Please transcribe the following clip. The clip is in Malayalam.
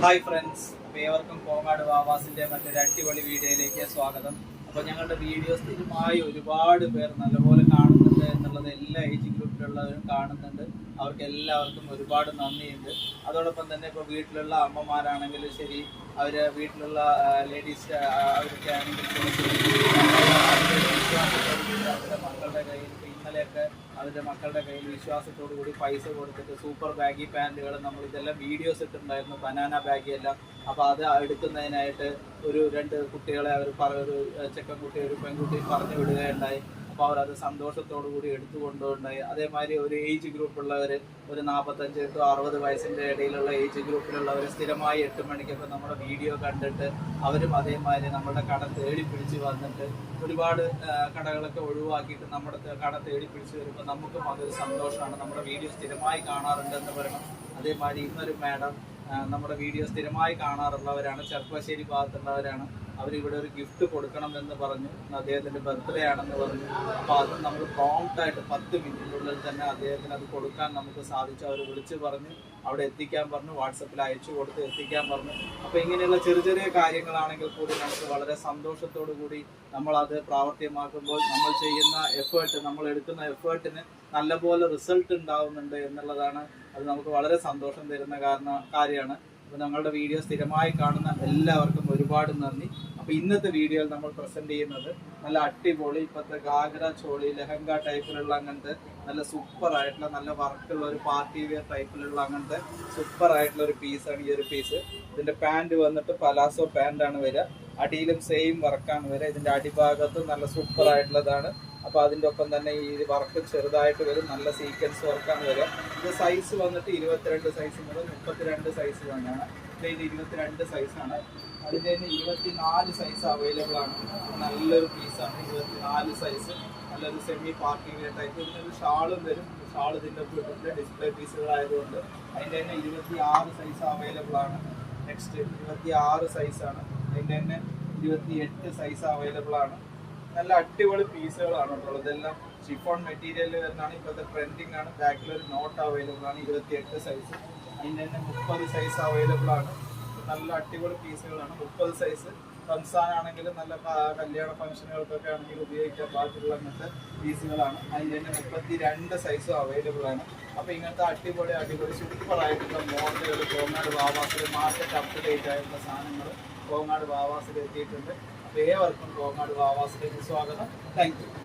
ഹായ് ഫ്രണ്ട്സ്, അപ്പോൾ ഏവർക്കും കോങ്ങാട് വാവാസിൻ്റെ മറ്റൊരു അടിപൊളി വീഡിയോയിലേക്ക് സ്വാഗതം. അപ്പോൾ ഞങ്ങളുടെ വീഡിയോസ് സ്ഥിരമായി ഒരുപാട് പേർ നല്ലപോലെ കാണുന്നുണ്ട് എന്നുള്ളത് എല്ലാ ഏജ് ഗ്രൂപ്പിലുള്ളവരും കാണുന്നുണ്ട്. അവർക്ക് എല്ലാവർക്കും ഒരുപാട് നന്ദിയുണ്ട്. അതോടൊപ്പം തന്നെ ഇപ്പോൾ വീട്ടിലുള്ള അമ്മമാരാണെങ്കിലും ശരി, അവർ വീട്ടിലുള്ള ലേഡീസ് അവരൊക്കെ ആണെങ്കിലും ശരി, അവരുടെ മക്കളുടെ കയ്യിൽ ഇന്നലെയൊക്കെ അവരുടെ മക്കളുടെ കയ്യിൽ വിശ്വാസത്തോടു കൂടി പൈസ കൊടുത്തിട്ട് സൂപ്പർ ബാഗി പാൻറ്റുകൾ നമ്മൾ ഇതെല്ലാം വീഡിയോസ് ഇട്ടിട്ടുണ്ടായിരുന്നു, ബനാന ബാഗി എല്ലാം. അപ്പോൾ അത് എടുക്കുന്നതിനായിട്ട് ഒരു രണ്ട് കുട്ടികളെ അവർ ഒരു ചെക്കൻകുട്ടി ഒരു പെൺകുട്ടി പറഞ്ഞു വിടുകയുണ്ടായി. അപ്പോൾ അവരത് സന്തോഷത്തോടു കൂടി എടുത്തു കൊണ്ടുണ്ടായി. അതേമാതിരി ഒരു ഏജ് ഗ്രൂപ്പുള്ളവർ, ഒരു 45 to 60 വയസ്സിൻ്റെ ഇടയിലുള്ള ഏജ് ഗ്രൂപ്പിലുള്ളവർ സ്ഥിരമായി 8 മണിക്കൊക്കെ നമ്മുടെ വീഡിയോ കണ്ടിട്ട് അവരും അതേമാതിരി നമ്മുടെ കട തേടി പിടിച്ച് വന്നിട്ട് ഒരുപാട് കടകളൊക്കെ ഒഴിവാക്കിയിട്ട് നമ്മുടെ കട തേടി പിടിച്ച് വരുമ്പോൾ നമുക്കും അതൊരു സന്തോഷമാണ്. നമ്മുടെ വീഡിയോ സ്ഥിരമായി കാണാറുണ്ടെന്ന് പറയണം. അതേമാതിരി ഇന്നൊരു മാഡം നമ്മുടെ വീഡിയോ സ്ഥിരമായി കാണാറുള്ളവരാണ്, ചെർപ്പശ്ശേരി ഭാഗത്തുള്ളവരാണ്. അവരിവിടെ ഒരു ഗിഫ്റ്റ് കൊടുക്കണം എന്ന് പറഞ്ഞു. അദ്ദേഹത്തിൻ്റെ ബർത്ത്ഡേ ആണെന്ന് പറഞ്ഞു. അപ്പോൾ അത് നമ്മൾ പ്രോംപ്റ്റായിട്ട് 10 മിനിറ്റിനുള്ളിൽ തന്നെ അദ്ദേഹത്തിന് അത് കൊടുക്കാൻ നമുക്ക് സാധിച്ചു. അവർ വിളിച്ച് പറഞ്ഞ് അവിടെ എത്തിക്കാൻ പറഞ്ഞു, വാട്സപ്പിൽ അയച്ചു കൊടുത്ത് എത്തിക്കാൻ പറഞ്ഞു. അപ്പോൾ ഇങ്ങനെയുള്ള ചെറിയ ചെറിയ കാര്യങ്ങളാണെങ്കിൽ കൂടി നമുക്ക് വളരെ സന്തോഷത്തോടു കൂടി നമ്മളത് പ്രാവർത്തികമാക്കുമ്പോൾ നമ്മൾ ചെയ്യുന്ന എഫേർട്ട്, നമ്മൾ എടുക്കുന്ന എഫേർട്ടിന് നല്ലപോലെ റിസൾട്ട് ഉണ്ടാവുന്നുണ്ട് എന്നുള്ളതാണ്. അത് നമുക്ക് വളരെ സന്തോഷം തരുന്ന കാര്യമാണ്. അപ്പോൾ ഞങ്ങളുടെ വീഡിയോ സ്ഥിരമായി കാണുന്ന എല്ലാവർക്കും ഒരുപാട് നന്ദി. അപ്പോൾ ഇന്നത്തെ വീഡിയോയിൽ നമ്മൾ പ്രസൻറ്റ് ചെയ്യുന്നത് നല്ല അടിപൊളി ഇപ്പോഴത്തെ ഗാഗ്ര, ചോളി, ലെഹങ്ക ടൈപ്പിലുള്ള അങ്ങനത്തെ നല്ല സൂപ്പറായിട്ടുള്ള നല്ല വർക്കുള്ള ഒരു പാർട്ടി വെയർ ടൈപ്പിലുള്ള അങ്ങനത്തെ സൂപ്പറായിട്ടുള്ള ഒരു പീസാണ് ഈ ഒരു പീസ്. ഇതിൻ്റെ പാൻറ് വന്നിട്ട് പലാസോ പാൻറ്റാണ് വരിക. അടിയിലും സെയിം വർക്കാണ് വരിക. ഇതിൻ്റെ അടിഭാഗത്തും നല്ല സൂപ്പറായിട്ടുള്ളതാണ്. അപ്പോൾ അതിൻ്റെ ഒപ്പം തന്നെ ഈ വർക്ക് ചെറുതായിട്ട് വരും, നല്ല സീക്വൻസ് വർക്കാണ് വരിക. ഇത് സൈസ് വന്നിട്ട് 22 സൈസ് മുതൽ 32 സൈസ് തന്നെയാണ്. ഇത് 22 സൈസാണ്. അതിൻ്റെ തന്നെ 24 സൈസ് അവൈലബിൾ ആണ്. നല്ലൊരു പീസാണ് 24 സൈസ്. നല്ലൊരു സെമി പാർട്ടി വെയർ ടൈപ്പ്. ഇതിനൊരു ഷാളും വരും. ഷാൾ ഇതിൻ്റെ വീട്ടിലെ ഡിസ്പ്ലേ പീസുകളായതുകൊണ്ട് അതിൻ്റെ തന്നെ 26 സൈസ് അവൈലബിൾ ആണ്. നെക്സ്റ്റ് 26 സൈസാണ്. അതിൻ്റെ തന്നെ 28 സൈസ് അവൈലബിൾ ആണ്. നല്ല അടിപൊളി പീസുകളാണ് ഉള്ളത്. ഇതെല്ലാം ഷിഫോൺ മെറ്റീരിയൽ വരുന്നതാണ്. ഇപ്പോഴത്തെ ട്രെൻഡിങ് ആണ്. ബാക്കിലൊരു നോട്ട് അവൈലബിൾ ആണ്, 28 സൈസ്. അതിൻ്റെ തന്നെ 30 സൈസ് അവൈലബിൾ ആണ്. നല്ല അടിപൊളി പീസുകളാണ്. 30 സൈസ്. റംസാൻ ആണെങ്കിലും നല്ല കല്യാണ ഫംഗ്ഷനുകൾക്കൊക്കെ ആണെങ്കിലും ഉപയോഗിക്കാൻ പാകത്തിലുള്ള അങ്ങനത്തെ പീസുകളാണ്. അതിൻ്റെ തന്നെ 32 സൈസും അവൈലബിൾ ആണ്. അപ്പോൾ ഇങ്ങനത്തെ അടിപൊളി സൂപ്പറായിട്ടുള്ള മോഡലുകൾ കോങ്ങാട് വാവാസിൽ മാർക്കറ്റ് അപ് ടു ഡേറ്റ് ആയിട്ടുള്ള സാധനങ്ങൾ കോങ്ങാട് വാവാസിൽ എത്തിയിട്ടുണ്ട്. ഏവർക്കും കോങ്ങാട് വാവാസിലേക്ക് സ്വാഗതം. Thank U.